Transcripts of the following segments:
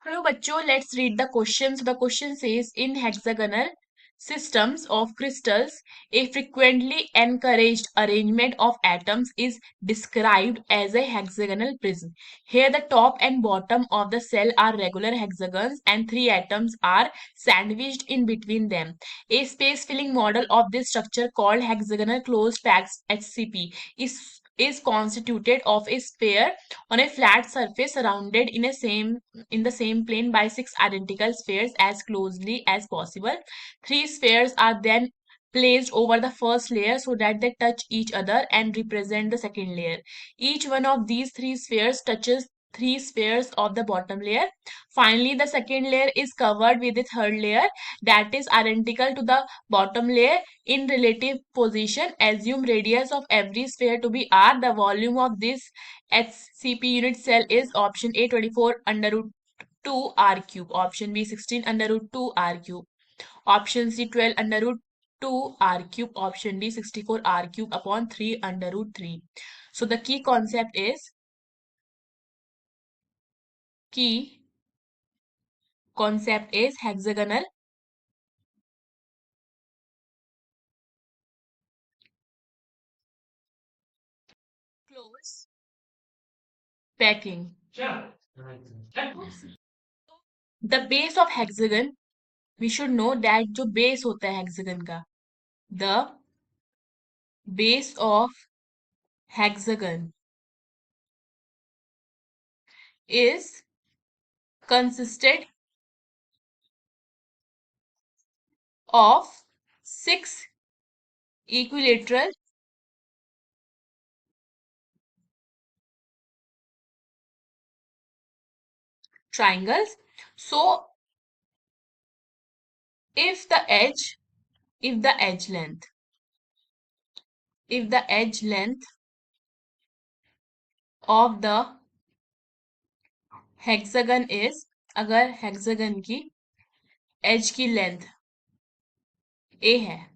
Hello बच्चों, let's read the question. So the question says, in hexagonal systems of crystals, a frequently encouraged arrangement of atoms is described as a hexagonal prism. Here the top and bottom of the cell are regular hexagons and three atoms are sandwiched in between them. A space-filling model of this structure called hexagonal closed packed HCP is constituted of a sphere on a flat surface surrounded in the same plane by six identical spheres as closely as possible. Three spheres are then placed over the first layer so that they touch each other and represent the second layer. Each one of these three spheres touches three spheres of the bottom layer. Finally, the second layer is covered with the third layer that is identical to the bottom layer in relative position. Assume radius of every sphere to be r. The volume of this HCP unit cell is option A 24 under root 2 r cube, option B 16 under root 2 r cube, option C 12 under root 2 r cube, option D 64 r cube upon 3 under root 3. So the key concept is hexagonal close packing. The base of hexagon, we should know that जो base होता है hexagon का, the base of hexagon is consisted of six equilateral triangles. So if the edge if the edge length if the edge length of the hexagon is, अगर hexagon की edge की length a है,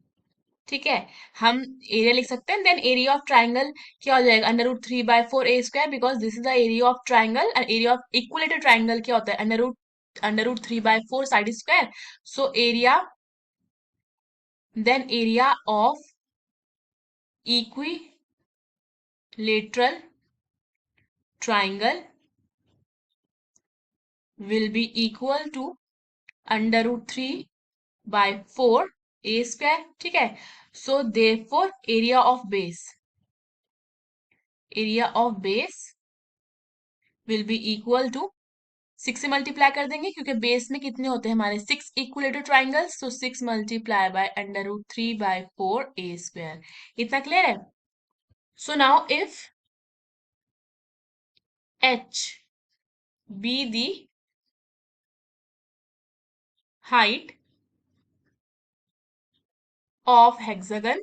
ठीक है, हम area लिख सकते हैं. देन एरिया ऑफ ट्राइंगल क्या हो जाएगा, under root 3/4 a², because this is the area of triangle and area of equilateral triangle क्या होता है, under root 3/4 side square. So area, then area of equilateral triangle will be equal to under root 3/4 a², ठीक है. So therefore area of base will be equal to 6 से multiply कर देंगे क्योंकि base में कितने होते हैं हमारे 6 इक्वलेटर ट्राइंगल्स. तो 6 multiply by under root 3/4 a². इतना क्लियर है. So now if h be the height of hexagon,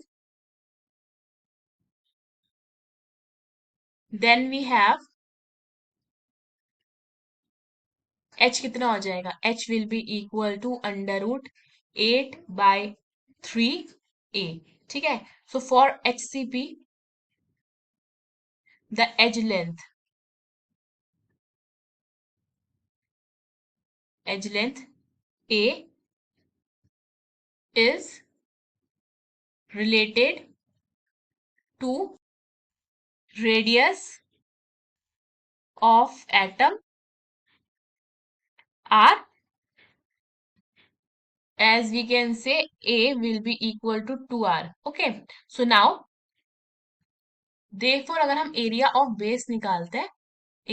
then we have h कितना हो जाएगा, h will be equal to under root 8/3a, ठीक है. So for HCP the edge length a is related to radius of atom r, as we can say a will be equal to 2r. Okay, so now therefore अगर हम area of base निकालते हैं,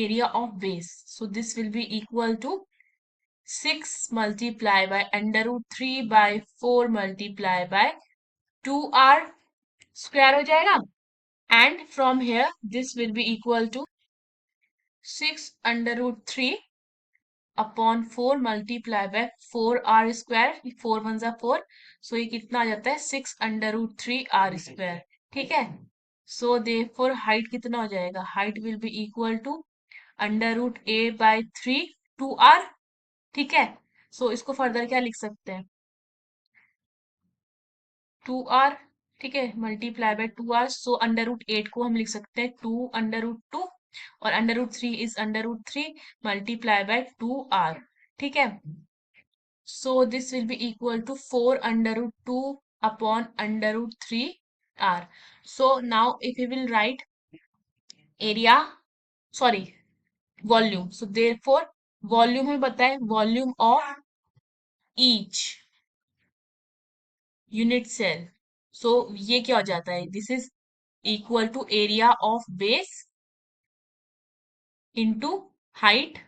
area of base, so this will be equal to 6 multiplied by under root 3/4 multiplied by 2r square हो जाएगा. And from here this will be equal to 6 under root 3 upon 4 multiplied by 4r square. 4 1 जा 4, so ये कितना आ जाता है 6 under root 3r square, ठीक है. So therefore height कितना हो जाएगा, height will be equal to under root a/3 2r, ठीक है. सो इसको फर्दर क्या लिख सकते हैं, 2r, ठीक है, multiply by 2r. So under root 8 को हम लिख सकते हैं 2 अंडर रूट 2 और under root 3 is under root 3 multiply by 2r, ठीक है. So this will be equal to 4 under root 2 upon under root 3 r. So now if we will write area, sorry, volume. So therefore volume हमें पता है, volume of each unit cell. So ये क्या हो जाता है, this is equal to area of base into height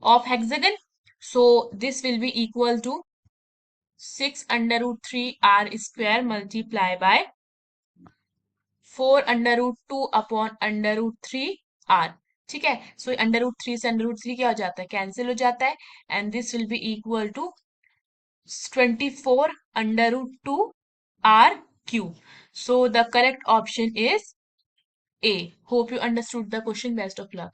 of hexagon. So this will be equal to 6 under root 3 r square multiply by 4 under root 2 upon under root 3 r. ठीक है. So under root 3 से under root 3 क्या हो जाता है, cancel हो जाता है, and this will be equal to 24 under root 2 r cube. So the correct option is A. Hope you understood the question. Best of luck.